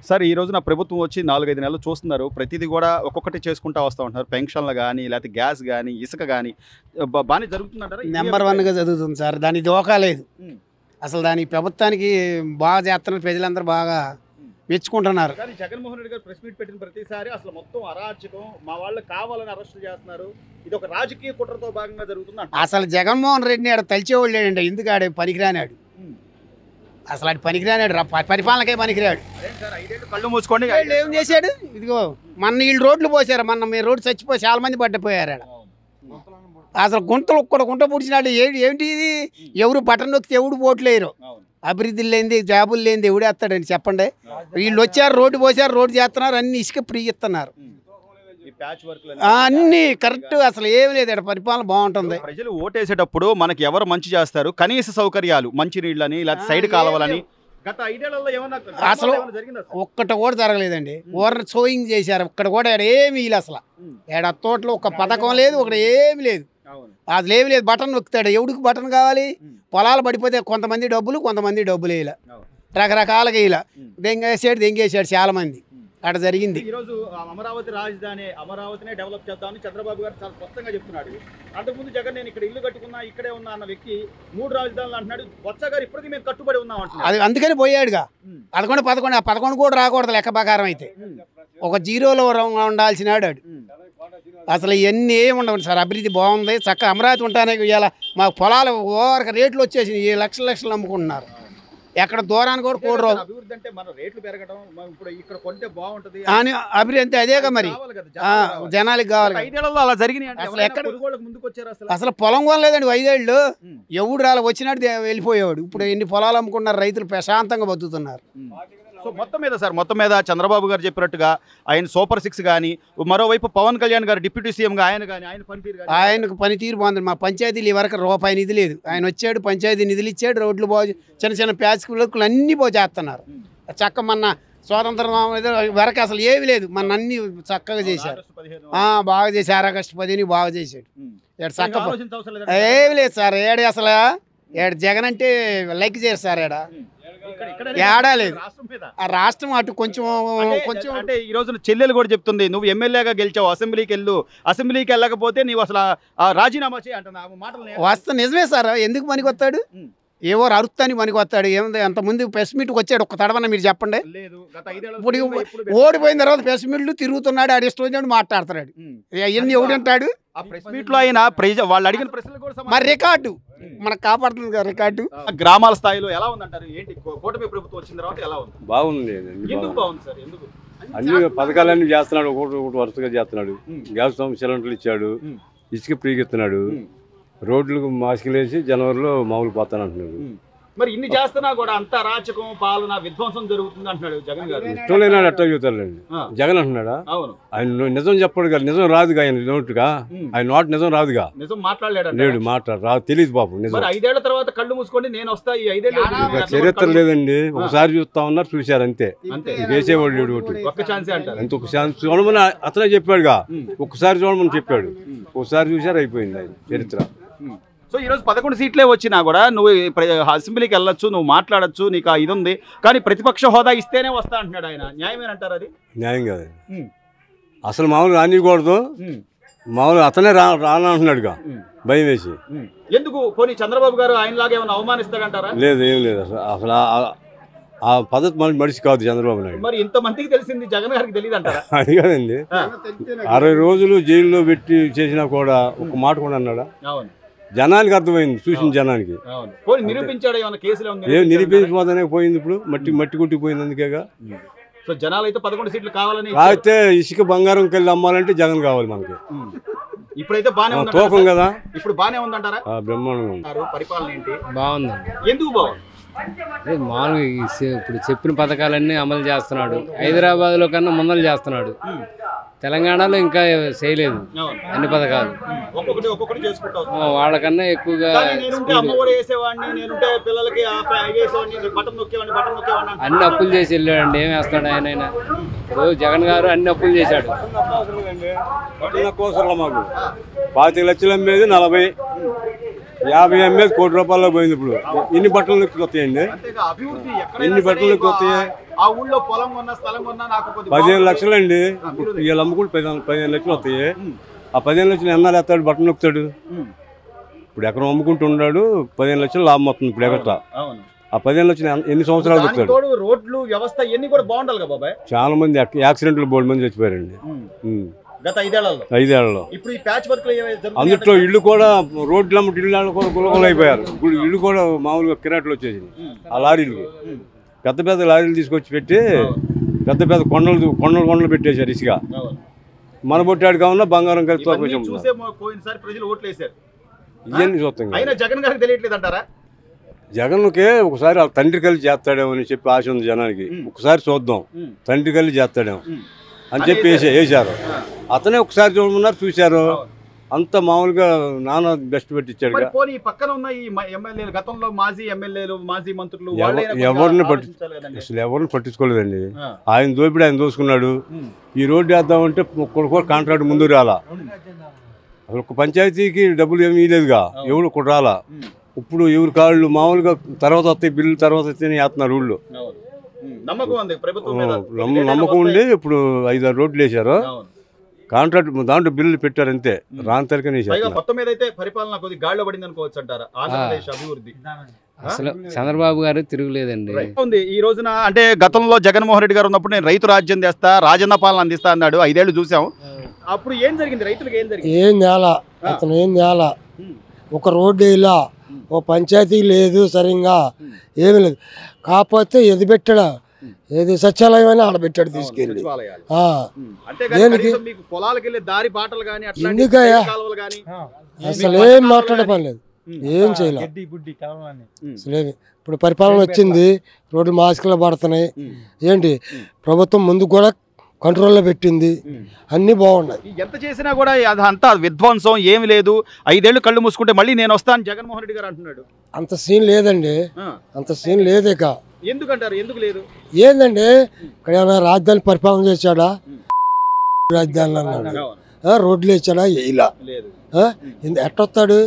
Sir ఈ రోజున ప్రభుత్వం వచ్చి 4-5 నెలలు చూస్తున్నారు. ప్రతిదీ కూడా ఒక్కొక్కటి చేసుకుంటా వస్తా ఉంటున్నారు. పెన్షన్లు గానీ, లేకపోతే గ్యాస్ గానీ, ఇసుక గానీ బానే జరుగుతుందంటారా? నెంబర్ 1గా జరుగుతుంది సార్. దానికి దోకా లేదు. అసలు దాని ప్రభుత్వానికి బాగా చేస్తున్నారు. ప్రజలందరూ బాగా మెచ్చుకుంటున్నారు. కానీ జగన్మోహన్ రెడ్డి గారు ప్రెస్ మీట్ పెట్టిన ప్రతిసారి అసలు మొత్తం అరాచకం, మా వాళ్ళు కావాలని అరెస్టులు చేస్తున్నారు, ఇది ఒక రాజకీయ కుట్రతో భాగంగా జరుగుతుంది. అసలు జగన్మోహన్ రెడ్డిని ఆడ తలిచేవాళ్ళు లేడండి. ఎందుకు ఆడే పనికిరానాడు. అసలు ఆడు పనికిరానాడు. పరిపాలనకే పనికిరాడు. కళ్ళు మూసుకోండి. ఏం చేశాడు? ఇదిగో మొన్న వీళ్ళు రోడ్లు పోసారు. మొన్న మీరు రోడ్డు చచ్చిపోయి చాలా మంది పడ్డిపోయారు ఆడ. అసలు గుంటలు ఒక్కడ గుంట పుడిచినాడు. ఏంటి ఇది? ఎవరు బటన్ నొక్కితే ఎవడు పోట్లేరు. అభివృద్ధి లేనిది, జాబులు లేనిది ఎవడేస్తాడండి చెప్పండి. వీళ్ళు వచ్చారు, రోడ్డు పోసారు, రోడ్డు చేస్తున్నారు, అన్ని ఇసుక ఫ్రీ ఇస్తున్నారు, అన్ని కరెక్ట్. అసలు ఏమి లేదు. ఇక్కడ పరిపాలన బాగుంటుంది. ప్రజలు ఓటేసేటప్పుడు మనకి ఎవరు మంచి చేస్తారు, కనీస సౌకర్యాలు, మంచి నీళ్ళని, లేకపోతే సైడ్ కాలవాలని గత 5 ఏళ్లలో ఏమన్నా అసలు ఒక్కటి కూడా జరగలేదండి. ఓరని సోయింగ్ చేశారు. ఒక్కడ కూడా ఇక్కడ ఏమి లేదు. అసలు ఏడ తోటలో ఒక పథకం లేదు, ఒకటి ఏమి లేదు. అసలు ఏమి లేదు. బటన్ నొక్కుతాడు. ఎవడికి బటన్ కావాలి? పొలాలు పడిపోతే కొంతమంది డబ్బులు, కొంతమంది డబ్బులు వేయలే, రకరకాలుగా ఇలా దెంగేసాడు చాలా మంది. అక్కడ జరిగింది. ఈరోజు అమరావతి రాజధాని, అమరావతినే డెవలప్ చేద్దామని చంద్రబాబు గారు చాలా స్పష్టంగా చెప్తున్నాడు. అంతకుముందు జగన్ నేను ఇక్కడ ఇల్లు కట్టుకున్నా, ఇక్కడే ఉన్నా అన్న వ్యక్తి 3 రాజధానులు అంటున్నాడు. బొత్స గారు ఇప్పటికీ మేము కట్టుబడి ఉన్నాం అంటున్నాడు. అది అందుకని పోయాడుగా. 11 కూడా రాకూడదు లెక్క ప్రకారం అయితే. ఒక జీరోలో ఉండాల్సినాడు. అసలు ఇవన్నీ ఏమి ఉండవు సార్. అభివృద్ధి బాగుంది. చక్కగా అమరావతి ఉంటానే ఇవాళ మాకు పొలాలు ఓవర్ రేట్లు వచ్చేసి లక్షలు అమ్ముకుంటున్నారు. ఎక్కడ దూరానికి కూడా కోడి రోజు అభివృద్ధి అంటే మన రేట్లు పెరగడం, ఇప్పుడు ఇక్కడ కొంటే బాగుంటది అని అభివృద్ధి అంతే. అదేగా మరి జనాలకి కావాలి. 5 ఏళ్లలో అలా జరిగినాయి. అసలు ఎక్కడ ముందుకు వచ్చారు? అసలు పొలం కొనలేదండి 5 ఏళ్ళు. ఎవడు రాలే, వచ్చినట్టు వెళ్ళిపోయేవాడు. ఇప్పుడు ఎన్ని పొలాలు అమ్ముకున్నారు, రైతులు ప్రశాంతంగా బతుకుతున్నారు. సో మొత్తం మీద సార్, మొత్తం మీద చంద్రబాబు గారు చెప్పినట్టుగా ఆయన సూపర్ 6 కానీ, మరోవైపు పవన్ కళ్యాణ్ గారు డిప్యూటీ సీఎంగా ఆయన కానీ, ఆయనకు పనితీరు బాగుంది. మా పంచాయతీలు ఈ వరకు రూపాయి నిధి లేదు. ఆయన వచ్చాడు, పంచాయతీ నిధులు ఇచ్చాడు, రోడ్లు బాగు, చిన్న చిన్న ప్యాచ్ వర్కులు అన్నీ బాగు చేస్తున్నారు. చక్క మొన్న స్వాతంత్రం వరకు అసలు ఏమి లేదు. మన అన్ని చక్కగా చేశారు. బాగా చేశారు. ఆగస్టు 15 బాగా చేశాడు. చక్క ఏమి లేదు సార్. ఏడు అసలు ఏడు జగన్ అంటే లైక్ చేయరు సార్. ఏడా లేదు. ఆ రాష్ట్రం అటు కొంచెం అంటే ఈ రోజున చెల్లెలు కూడా చెప్తుంది, నువ్వు ఎమ్మెల్యేగా గెలిచావు, అసెంబ్లీకి వెళ్ళు, అసెంబ్లీకి వెళ్ళకపోతే నీవు అసలు రాజీనామా చేయి అంటున్నా. వస్తా నిజమే సార్. ఎందుకు పనికి వస్తాడు? ఏవో అరుస్తానికి పనికి వస్తాడు. ఏముంది? అంత ముందు ప్రెస్ మీట్కి వచ్చాడు. ఒక్క తడవన్న మీరు చెప్పండి. ఇప్పుడు ఓడిపోయిన తర్వాత ప్రెస్ మీట్లు తిరుగుతున్నాడు. ఆడి ఇష్టం వచ్చినట్టు మాట్లాడుతున్నాడు. అవన్నీ ఎవడంటాడు? ఆ ప్రెస్ మీట్ లో ఆయన వాళ్ళు అడిగిన ప్రశ్నలు కూడా మరి రికార్డు మనకు కాపాడుతుంది కదా. రికార్డు గ్రామాల స్థాయిలో ఎలా ఉందంటారు? ఏంటి కూటమి ప్రభుత్వం వచ్చిన తర్వాత ఎలా ఉంది? బాగుంది. ఎందుకు బాగుంది సార్? ఎందుకు? అన్ని పథకాలన్నీ చేస్తున్నాడు. ఒకటి వరుసగా చేస్తున్నాడు. గ్యాస్ సిలిండర్లు ఇచ్చాడు, ఇసుక ప్రీగిస్తున్నాడు, రోడ్లకు మాస్కులేసి జనవరిలో మామూలు పోతాను అంటున్నాడు. మరి ఇన్ని చేస్తున్నా కూడా అంత అరాచకం, పాలన, విధ్వంసం జరుగుతుంది అంటున్నాడు జగన్ గారు. ఇష్టం లేనాడు అట్లా చెబుతారులేండి. జగన్ అంటున్నాడా? ఆయన నిజం చెప్పడు కదా. నిజం రాదుగా ఆయన నోటుగా. ఆయన నోటు నిజం రాదుగా. నిజం మాట్లాడలేడు. లేడు, మాట్లాడు తెలియదు పాపం. నిజం 5 ఏళ్ల తర్వాత కళ్ళు మూసుకోండి నేను వస్తా. ఈ 5 ఏళ్ళు చరిత్ర లేదండి. ఒకసారి చూస్తా ఉన్నారు, చూశారు అంతే. వేసేవాడు లేడు. ఒక్క ఛాన్సే అంటారు. అంత ఒక ఛాన్స్ చూడమని అతనే చెప్పాడుగా. ఒక్కసారి చూడమని చెప్పాడు. ఒకసారి చూశారు, అయిపోయింది ఆయన చరిత్ర. సో ఈరోజు 11 సీట్లే వచ్చినా కూడా నువ్వు అసెంబ్లీకి వెళ్ళొచ్చు, నువ్వు మాట్లాడచ్చు, నీకు ఇది ఉంది. కానీ ప్రతిపక్ష హోదా ఇస్తేనే వస్తా అంటున్నాడు ఆయన. న్యాయమేనంటారు అది? న్యాయం కాదు. అసలు మామూలు రానికూడదు. మామూలు అతనే రానంటున్నాడుగా, భయం వేసి. ఎందుకు? పోనీ చంద్రబాబు గారు ఆయనలాగా ఏమైనా అవమానిస్తాడంటారా? లేదు, ఏం లేదు. అసలు ఆ పద్ధతి మనిషి కాదు చంద్రబాబు నాయుడు. మరి ఇంతమందికి తెలిసింది, జగన్ గారికి తెలియదు అంటారా? అది కాదండి. 60 రోజులు జైల్లో పెట్టి చేసినా కూడా ఒక మాట కూడా అన్నాడా? జనానికి అర్థమైంది, చూసిన జనానికి. ఏం నిరూపించబోదనే పోయింది. ఇప్పుడు మట్టి కొట్టిపోయింది. అందుకేగా. సో జనాలు అయితే 11 సీట్లు కావాలని. అయితే ఇసుక బంగారం కెళ్ళి అమ్మాలంటే జగన్ కావాలి మనకి. ఇప్పుడైతే బానే ఉంది తోకం కదా. ఇప్పుడు బానే ఉందంటారా? బ్రహ్మాండంగా. పరిపాలన ఏంటి? బాగుందండి. ఎందుకు బాగుంది? మామూలుగా ఇప్పుడు చెప్పిన పథకాలన్నీ అమలు చేస్తున్నాడు. హైదరాబాద్లో కన్నా ముందలు చేస్తున్నాడు. తెలంగాణలో ఇంకా చేయలేదు అన్ని పథకాలు. వాళ్ళకన్నా ఎక్కువగా అన్ని అప్పులు చేసి వెళ్ళాడండి. ఏం వేస్తాడు ఆయన? ఇప్పుడు జగన్ గారు అన్ని అప్పులు చేశాడు. మాకు 25 లక్షలు అమ్మేది 40, 50 ఎంఎస్ కోటి రూపాయల్లో పోయింది. ఇప్పుడు ఎన్ని బట్టలు వస్తాయండి? ఎన్ని బట్టలు వస్తాయి? ఆ ఊళ్ళో పొలం కొన్నా స్థలం కొన్నా నాకు 15 లక్షలు అండి. వీళ్ళు అమ్ముకుంటే 15 లక్షలు వస్తాయి. ఆ 15 లక్షలు ఎన్నాళ్ళు వేస్తాడు? బట్టలు నొక్కుతాడు. ఇప్పుడు ఎక్కడ అమ్ముకుంటున్నాడు 15 లక్షలు లాభం వస్తుంది. ఇప్పుడు ఎక్కడ ఆ 15 లక్షలు ఎన్ని సంవత్సరాలు దొరుకుతాడు? రోడ్లు వ్యవస్థ ఇవన్నీ కూడా బాగుండాలి కదా బాబాయ్. చాలా మంది యాక్సిడెంట్లు బోల్డ్ మంది చచ్చిపోయారండి గత 5 ఏళ్లలో. ఇప్పుడు ఈ ప్యాచ్ వర్క్ అందుట్లో ఇల్లు కూడా రోడ్లు అమ్మటి ఇళ్ళు కూడా గులగలు అయిపోయారు. ఇప్పుడు ఇల్లు కూడా మామూలుగా కిరాట్లు వచ్చేసింది. ఆ లారీలకి పెద్ద పెద్ద లారీలు తీసుకొచ్చి పెట్టి పెద్ద పెద్ద కొండలు పెట్టేశారు ఇసుక. మన బొట్టాడు కావున్నా బంగారం కలిసి పోయినసారి ప్రజలు ఓట్లు వేశారు. ఇవన్నీ చూస్తాం. అయినా జగన్ గారికి తెలియట్లేదు అంటారా? జగన్కే ఒకసారి తండ్రి కలిసి చేస్తాడేమో అని చెప్పి ఆశ ఉంది జనానికి. ఒకసారి చూద్దాం తండ్రి కలిసి చేస్తాడేమో అని చెప్పి వేసారు. అతనే ఒకసారి చూడమన్నారు, చూశారు. అంత మామూలుగా నాన్న బెస్ట్ పెట్టించాడు. పక్కన ఉన్న ఈ ఎమ్మెల్యేలు గతంలో మాజీ ఎమ్మెల్యేలు మాజీ మంత్రులు అసలు ఎవరిని పట్టించుకోలేదండి. ఆయన దోపిడి ఆయన దోసుకున్నాడు. ఈ రోడ్డు వేద్దామంటే ఒక్కొక్క కాంట్రాక్ట్ ముందు రాలా. అసలు ఒక పంచాయతీకి డబ్బులు ఏమీ ఇవ్వలేదుగా, ఎవరు ఒకటి రాలా. ఇప్పుడు ఎవరి కాళ్ళు మామూలుగా తర్వాత వస్తాయి, బిల్లు తర్వాత వస్తాయని వేస్తున్నారు ఊళ్ళో. నమ్మకం ఉండి ఇప్పుడు 5-6 రోడ్లు వేశారు. కాంట్రాక్ట్ దాంట్లో బిల్లు పెట్టారు అంతే. రాని తరకనే మొత్తం మీద అయితే పరిపాలన కొద్ది గాడిలో పడింది అనుకోవచ్చు అంటారా? ఆంధ్రప్రదేశ్ అభివృద్ధి అసలు చంద్రబాబు గారు తిరుగులేదండి. ఉంది ఈ రోజున. అంటే గతంలో జగన్మోహన్ రెడ్డి గారు ఉన్నప్పుడు నేను రైతు రాజ్యం తెస్తా, రాజన్న పాలన అందిస్తా అన్నాడు. 5 ఏళ్ళు చూసాం. అప్పుడు ఏం జరిగింది? రైతులకు ఏం జరిగింది? ఏం నేల అతను ఏం నేల. ఒక రోడ్డు ఇలా ఓ పంచాయతీ లేదు సరిగ్గా, ఏమి లేదు. కాకపోతే ఎది పెట్టాడా, ఏది సచివాలయం అని ఆడబెట్టాడు తీసుకెళ్ళి. ఎందుకయ్యా అసలు ఏం మాట్లాడే పని లేదు, ఏం చేయలేదు. అసలేమి ఇప్పుడు పరిపాలన వచ్చింది, రోడ్లు మాస్కులు పడుతున్నాయి. ఏంటి ప్రభుత్వం ముందు కూడా కంట్రోల్లో పెట్టింది, అన్నీ బాగున్నాయి. ఎంత చేసినా కూడా అదంతా విధ్వంసం ఏమి లేదు. 5 ఏళ్ళు కళ్ళు మూసుకుంటే మళ్ళీ నేను వస్తాను జగన్మోహన్ రెడ్డి గారు అంటున్నాడు. అంత సీన్ లేదండి, అంత సీన్ లేదు. ఇక ఎందుకంటారు? ఎందుకు లేదు? ఏందండి ఇక్కడ ఏమైనా రాజధాని పరిపాలన చేశాడా? రాజధాని అన్నాడు. రోడ్లు వేసాడా? ఇలా ఎట్టొస్తాడు?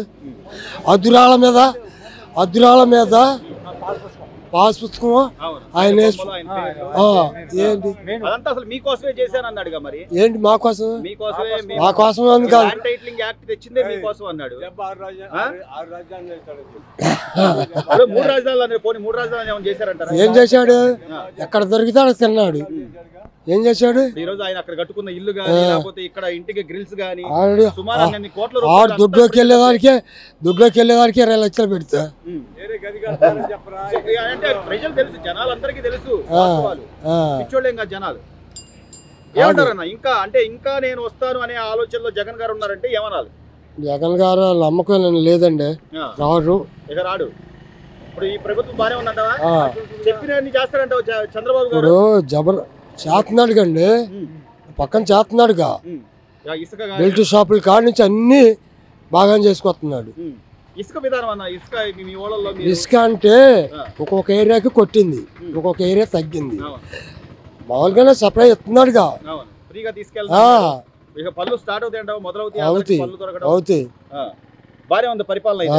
అద్దురాల మీద పాస్ పుస్తకం ఆయన ఏంటి మా కోసం? మా కోసం అని కాదు. ఏం చేశాడు? ఎక్కడ దొరికితే అక్కడ తిన్నాడు. ఏం చేశాడు? దొడ్లోకి వెళ్ళేదానికి 20 లక్షలు పెడతా. ఇంకా నేను వస్తాను అనే ఆలోచనలో జగన్ గారు ఉన్నారంటే ఏమనాలి? జగన్ గారు నమ్మకం లేదండి, రాడు. ఇక రాడు. ఇప్పుడు ఈ ప్రభుత్వం బానే ఉందంటావా? చెప్పినన్ని చేస్తారంటావు చంద్రబాబు గారు? ఇప్పుడు చేస్తున్నాడు కండి, పక్కన చేస్తున్నాడుగా. బెల్ట్ షాపుల కాడ నుంచి అన్ని బాగా చేసుకొస్తున్నాడు. ఇసుక అంటే ఒక్కొక్క ఏరియాకి కొట్టింది, ఒక్కొక్క ఏరియా తగ్గింది. మామూలుగానే సప్లై ఇస్తున్నాడుగా. అవుతాయి. బానే ఉంది పరిపాలన.